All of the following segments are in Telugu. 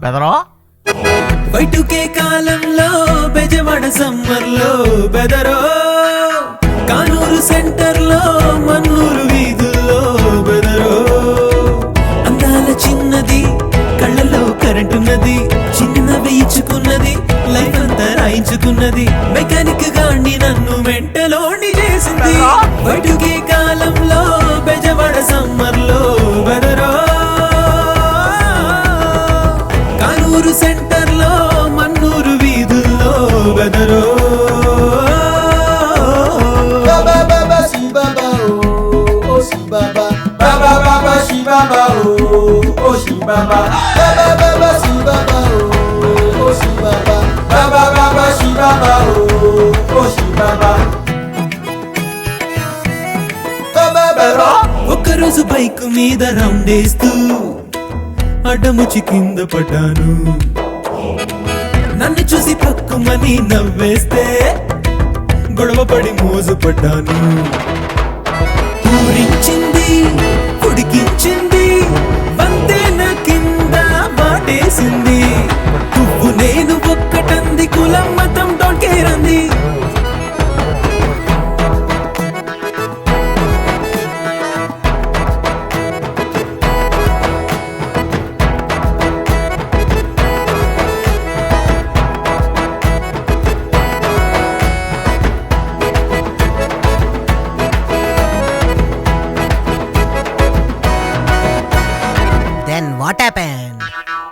బెదరో వైటుకే కాలంలో బెజవాడ సమ్మర్లో బెదరో కానూరు సెంటర్ లో మన్నూరు వీధుల్లో బెదరో అందాల చిన్నది కళ్ళలో కరెంటున్నది చిన్న వేయించుకున్నది లైఫ్ అంతా రాయించుకున్నది మెకానిక్ గాండి నన్ను మెంటలోని చేసింది వైటుకే కాలంలో బెజవాడ సమ్మర్లో బెదరో కానూరు సెంటర్ లో మన్నూరు వీధుల్లో బెదరో ఒక్కరోజు బైక్ మీద రౌండేస్తూ అడ్డముచి కింద పడ్డాను నన్ను చూసి పక్కుమని నవ్వేస్తే గొడవ పడి మోజు పడ్డాను పూరించింది ఉడికించింది వంతెన కింద వాటేసింది నువ్వు నేను ఒక్కటంది కులం మతం డోంట్ కేర్ అంది then what happened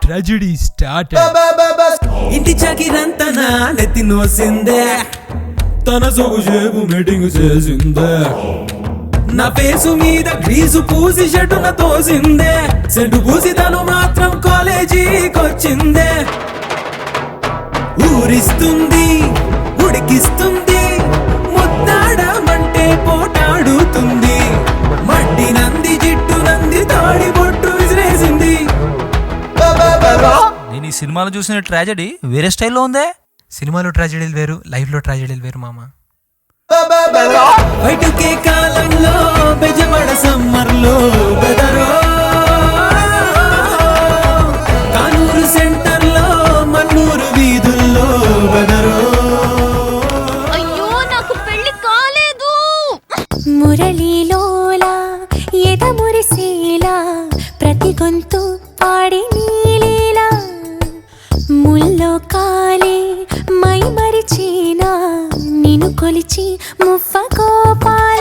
tragedy start. ఇంటి చాకిరంతా నా నెత్తి నోసిందే తన సొగు చేపు మీటింగ్ చేసిందే నా ఫేసు మీద గ్రీసు పూసి షటున తోసిందే సెంటు పూసి తను మాత్రం కాలేజీకొచ్చిందే ఊరిస్తుంది ఉడికిస్తుంది ముద్దాడమంటే పోటాడుతుంది మట్టి నంది జిట్టు నంది తాడి బొట్టు విసిరేసింది నేను ఈ సినిమాలో చూసిన ట్రాజెడీ వేరే స్టైల్లో ఉందే. సినిమాలో ట్రాజెడీలు వేరు, లైఫ్ లో ట్రాజెడీలు వేరు మామ. వైటుకే కాలంలో బెజవాడ సమ్మర్లో బెదరో కానూరు సెంటర్ లో మన్నూరు వీధుల్లో బెదరో అయ్యో నాకు పెళ్లి కాలేదు. మురళీలోలా ఎద మురిసేలా ప్రతి గొంతు పాడి నీలీలా ముల్లో కాలే మై మరిచేనా నిన్ను కొలిచి ముఫ్ఫ కోప